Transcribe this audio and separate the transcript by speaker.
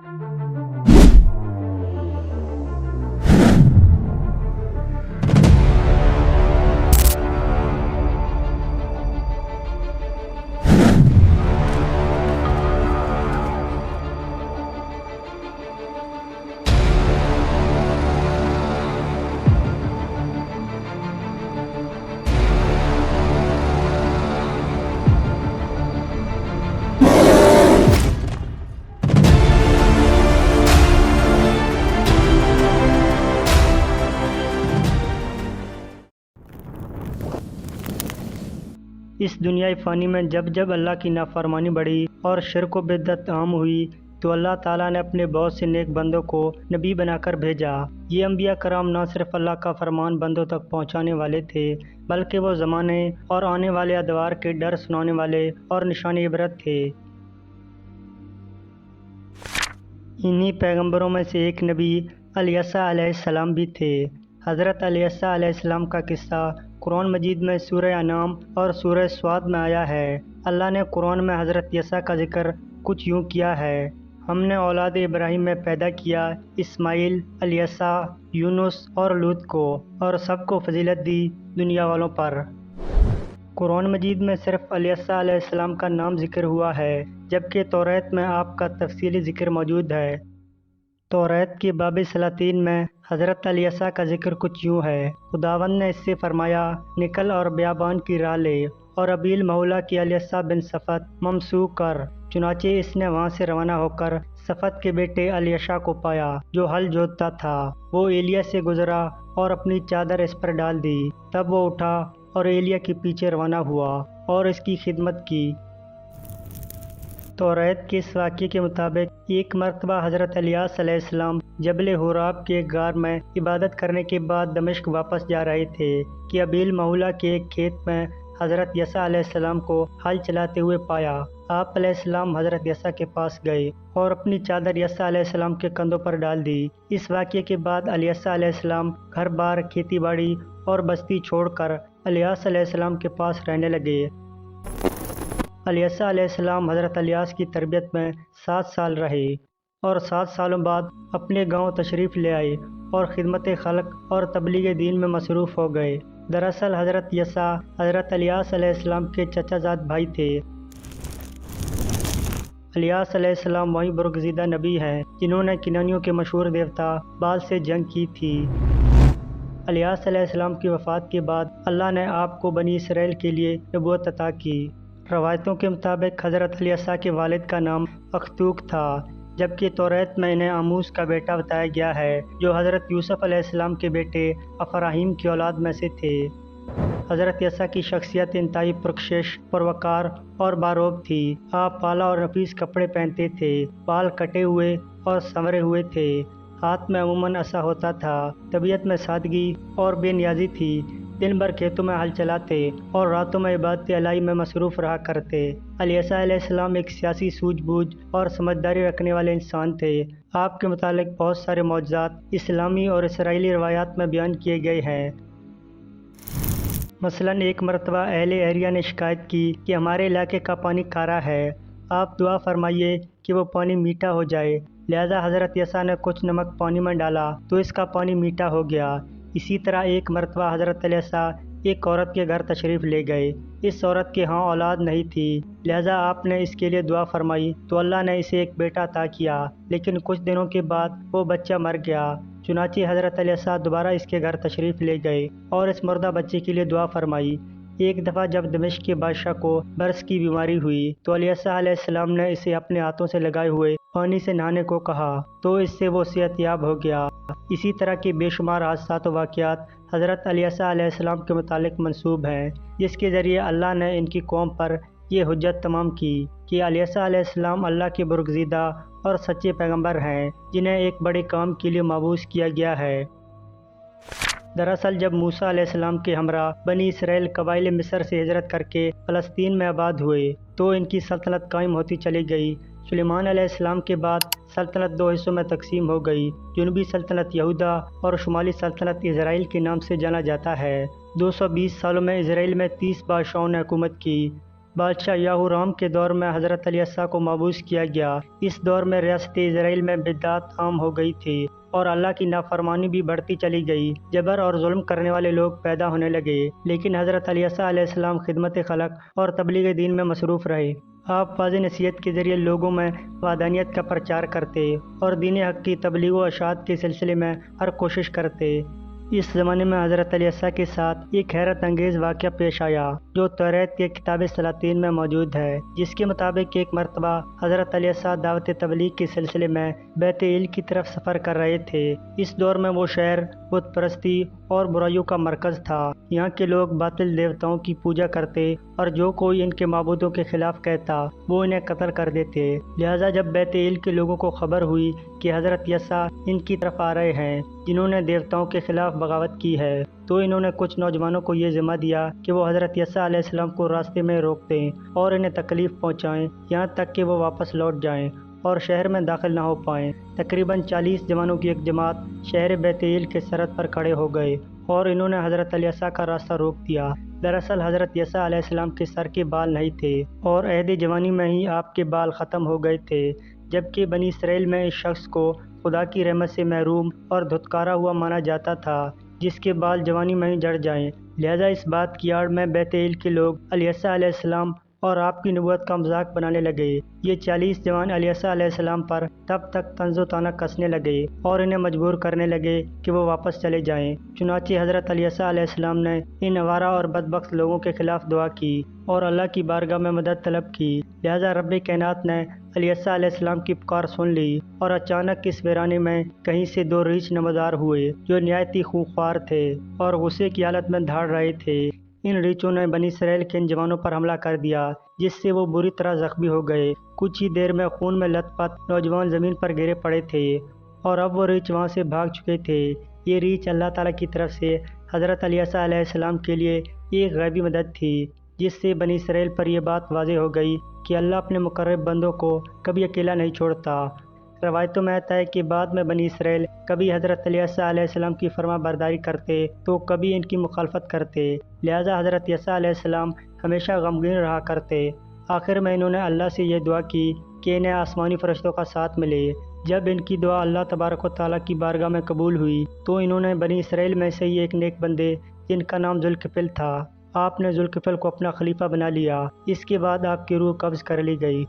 Speaker 1: اس دنیائے فانی میں جب جب اللہ کی نافرمانی بڑھی اور شرک و بدعت عام ہوئی تو اللہ تعالیٰ نے اپنے بہت سے نیک بندوں کو نبی بنا کر بھیجا۔ یہ انبیاء کرام نہ صرف اللہ کا فرمان بندوں تک پہنچانے والے تھے بلکہ وہ زمانے اور آنے والے ادوار کے ڈر سنانے والے اور نشان عبرت تھے۔ انہی پیغمبروں میں سے ایک نبی الیسا علیہ السلام بھی تھے۔ حضرت الیسا علیہ السلام کا قصہ قرآن مجید میں سورہ انعام اور سورہ صاد میں آیا ہے۔ اللہ نے قرآن میں حضرت یسوع کا ذکر کچھ یوں کیا ہے: ہم نے اولاد ابراہیم میں پیدا کیا اسماعیل، الیسا، یونس اور لوط کو، اور سب کو فضیلت دی دنیا والوں پر۔ قرآن مجید میں صرف الیسا علیہ السلام کا نام ذکر ہوا ہے جبکہ توریت میں آپ کا تفصیلی ذکر موجود ہے۔ توریت کے باب سلاطین میں حضرت الیسا کا ذکر کچھ یوں ہے: خداوند نے اس سے فرمایا، نکل اور بیابان کی راہ لے اور ابیل مہولا کی الیسا بن صفت ممسوح کر۔ چنانچہ اس نے وہاں سے روانہ ہو کر صفت کے بیٹے الیشع کو پایا جو ہل جوتتا تھا۔ وہ ایلیا سے گزرا اور اپنی چادر اس پر ڈال دی، تب وہ اٹھا اور ایلیا کے پیچھے روانہ ہوا اور اس کی خدمت کی۔ توریت کے اس واقعے کے مطابق ایک مرتبہ حضرت الیاس علیہ السلام جبل حوراب کے ایک غار میں عبادت کرنے کے بعد دمشق واپس جا رہے تھے کہ ابیل مہولا کے ایک کھیت میں حضرت یسوع علیہ السلام کو ہل چلاتے ہوئے پایا۔ آپ علیہ السلام حضرت یسوع کے پاس گئے اور اپنی چادر یسوع علیہ السلام کے کندھوں پر ڈال دی۔ اس واقعے کے بعد الیسا علیہ السلام گھر بار، کھیتی باڑی اور بستی چھوڑ کر الیاس علیہ السلام کے پاس رہنے لگے۔ الیسا علیہ السلام حضرت الیاس کی تربیت میں 7 سال رہے اور 7 سالوں بعد اپنے گاؤں تشریف لے آئے اور خدمت خلق اور تبلیغ دین میں مصروف ہو گئے۔ دراصل حضرت یسوع حضرت الیاس علیہ السلام کے چچا زاد بھائی تھے۔ الیاس علیہ السلام وہی برگزیدہ نبی ہیں جنہوں نے کنانیوں کے مشہور دیوتا بال سے جنگ کی تھی۔ الیاس علیہ السلام کی وفات کے بعد اللہ نے آپ کو بنی اسرائیل کے لیے نبوت عطا کی۔ روایتوں کے مطابق حضرت الیسا کے والد کا نام اختوک تھا جبکہ توریت میں انہیں آموس کا بیٹا بتایا گیا ہے جو حضرت یوسف علیہ السلام کے بیٹے افراہیم کی اولاد میں سے تھے۔ حضرت یسوع کی شخصیت انتہائی پرکشش، پروقار اور باروب تھی۔ آپ اعلیٰ اور نفیس کپڑے پہنتے تھے، بال کٹے ہوئے اور سنورے ہوئے تھے، ہاتھ میں عموماً عصا ہوتا تھا۔ طبیعت میں سادگی اور بے نیازی تھی۔ دن بھر کھیتوں میں ہل چلاتے اور راتوں میں عبادت الہی میں مصروف رہا کرتے۔ الیسا علیہ السلام ایک سیاسی سوجھ بوجھ اور سمجھداری رکھنے والے انسان تھے۔ آپ کے متعلق بہت سارے معجزات اسلامی اور اسرائیلی روایات میں بیان کیے گئے ہیں۔ مثلاً ایک مرتبہ اہل ایریا نے شکایت کی کہ ہمارے علاقے کا پانی کھارا ہے، آپ دعا فرمائیے کہ وہ پانی میٹھا ہو جائے۔ لہذا حضرت یسوع نے کچھ نمک پانی میں ڈالا تو اس کا پانی میٹھا ہو گیا۔ اسی طرح ایک مرتبہ حضرت الیسا ایک عورت کے گھر تشریف لے گئے۔ اس عورت کے ہاں اولاد نہیں تھی، لہذا آپ نے اس کے لیے دعا فرمائی تو اللہ نے اسے ایک بیٹا عطا کیا، لیکن کچھ دنوں کے بعد وہ بچہ مر گیا۔ چنانچہ حضرت الیسا دوبارہ اس کے گھر تشریف لے گئے اور اس مردہ بچے کے لیے دعا فرمائی۔ ایک دفعہ جب دمشق کے بادشاہ کو برص کی بیماری ہوئی تو الیسا علیہ السلام نے اسے اپنے ہاتھوں سے لگائے ہوئے پانی سے نہانے کو کہا تو اس سے وہ صحت یاب ہو گیا۔ اسی طرح کے بے شمار حادثات و واقعات حضرت الیسا علیہ السلام کے متعلق منسوب ہیں، جس کے ذریعے اللہ نے ان کی قوم پر یہ حجت تمام کی کہ الیسا علیہ السلام اللہ کے برگزیدہ اور سچے پیغمبر ہیں جنہیں ایک بڑے کام کے لیے مبعوث کیا گیا ہے۔ دراصل جب موسیٰ علیہ السلام کے ہمراہ بنی اسرائیل قبائل مصر سے ہجرت کر کے فلسطین میں آباد ہوئے تو ان کی سلطنت قائم ہوتی چلی گئی۔ سلیمان علیہ السلام کے بعد سلطنت 2 حصوں میں تقسیم ہو گئی۔ جنوبی سلطنت یہودا اور شمالی سلطنت اسرائیل کے نام سے جانا جاتا ہے۔ 220 سالوں میں اسرائیل میں 30 بادشاہوں نے حکومت کی۔ بادشاہ یہورام کے دور میں حضرت علیہ کو مبعوث کیا گیا۔ اس دور میں ریاست اسرائیل میں بدعت عام ہو گئی تھی اور اللہ کی نافرمانی بھی بڑھتی چلی گئی۔ جبر اور ظلم کرنے والے لوگ پیدا ہونے لگے، لیکن حضرت علیہ السلام خدمت خلق اور تبلیغ دین میں مصروف رہے۔ آپ واضح نصیحت کے ذریعے لوگوں میں وحدانیت کا پرچار کرتے اور دین حق کی تبلیغ و اشاعت کے سلسلے میں ہر کوشش کرتے۔ اس زمانے میں حضرت علیہ کے ساتھ ایک حیرت انگیز واقعہ پیش آیا جو توریت کے کتاب سلاطین میں موجود ہے، جس کے مطابق ایک مرتبہ حضرت علیہ دعوت تبلیغ کے سلسلے میں بیت ایل کی طرف سفر کر رہے تھے۔ اس دور میں وہ شہر بت پرستی اور برائیوں کا مرکز تھا۔ یہاں کے لوگ باطل دیوتاؤں کی پوجا کرتے اور جو کوئی ان کے معبودوں کے خلاف کہتا وہ انہیں قتل کر دیتے۔ لہٰذا جب بیت ایل کے لوگوں کو خبر ہوئی کہ حضرت یسوع ان کی طرف آ رہے ہیں جنہوں نے دیوتاؤں کے خلاف بغاوت کی ہے، تو انہوں نے کچھ نوجوانوں کو یہ ذمہ دیا کہ وہ حضرت یسوع علیہ السلام کو راستے میں روک دیں اور انہیں تکلیف پہنچائیں یہاں تک کہ وہ واپس لوٹ جائیں اور شہر میں داخل نہ ہو پائیں۔ تقریباً 40 جوانوں کی ایک جماعت شہر بیت ایل کے سرحد پر کھڑے ہو گئے اور انہوں نے حضرت علیہ کا راستہ روک دیا۔ دراصل حضرت یسوع علیہ السلام کے سر کے بال نہیں تھے اور عہد جوانی میں ہی آپ کے بال ختم ہو گئے تھے، جبکہ بنی اسرائیل میں اس شخص کو خدا کی رحمت سے محروم اور دھتکارا ہوا مانا جاتا تھا جس کے بال جوانی میں ہی جڑ جائیں۔ لہٰذا اس بات کی آڑ میں بیت ایل کے لوگ علیہ علیہ السلام اور آپ کی نبوت کا مذاق بنانے لگے۔ یہ 40 جوان علیہ علیہ السلام پر تب تک طنز و طعنہ کسنے لگے اور انہیں مجبور کرنے لگے کہ وہ واپس چلے جائیں۔ چنانچہ حضرت علیہ علیہ السلام نے ان آوارہ اور بدبخت لوگوں کے خلاف دعا کی اور اللہ کی بارگاہ میں مدد طلب کی۔ لہٰذا رب کائنات نے علیہ علیہ السلام کی پکار سن لی اور اچانک اس ویرانے میں کہیں سے 2 ریچھ نمودار ہوئے جو نہایت ہی خونخوار تھے اور غصے کی حالت میں دھاڑ رہے تھے۔ ان ریچھوں نے بنی اسرائیل کے ان جوانوں پر حملہ کر دیا جس سے وہ بری طرح زخمی ہو گئے۔ کچھ ہی دیر میں خون میں لت پت نوجوان زمین پر گرے پڑے تھے اور اب وہ ریچھ وہاں سے بھاگ چکے تھے۔ یہ ریچھ اللہ تعالیٰ کی طرف سے حضرت علیہ علیہ السلام کے لیے ایک غیبی مدد تھی، جس سے بنی اسرائیل پر یہ بات واضح ہو گئی کہ اللہ اپنے مقرب بندوں کو کبھی اکیلا نہیں چھوڑتا۔ روایتوں میں آتا ہے کہ بعد میں بنی اسرائیل کبھی حضرت علیہ علیہ السلام کی فرما برداری کرتے تو کبھی ان کی مخالفت کرتے، لہٰذا حضرت عیسیٰ علیہ السلام ہمیشہ غمگین رہا کرتے۔ آخر میں انہوں نے اللہ سے یہ دعا کی کہ انہیں آسمانی فرشتوں کا ساتھ ملے۔ جب ان کی دعا اللہ تبارک و تعالیٰ کی بارگاہ میں قبول ہوئی تو انہوں نے بنی اسرائیل میں سے ہی ایک نیک بندے جن کا نام ذوالکفل تھا، آپ نے ذوالکفل کو اپنا خلیفہ بنا لیا۔ اس کے بعد آپ کی روح قبض کر لی گئی۔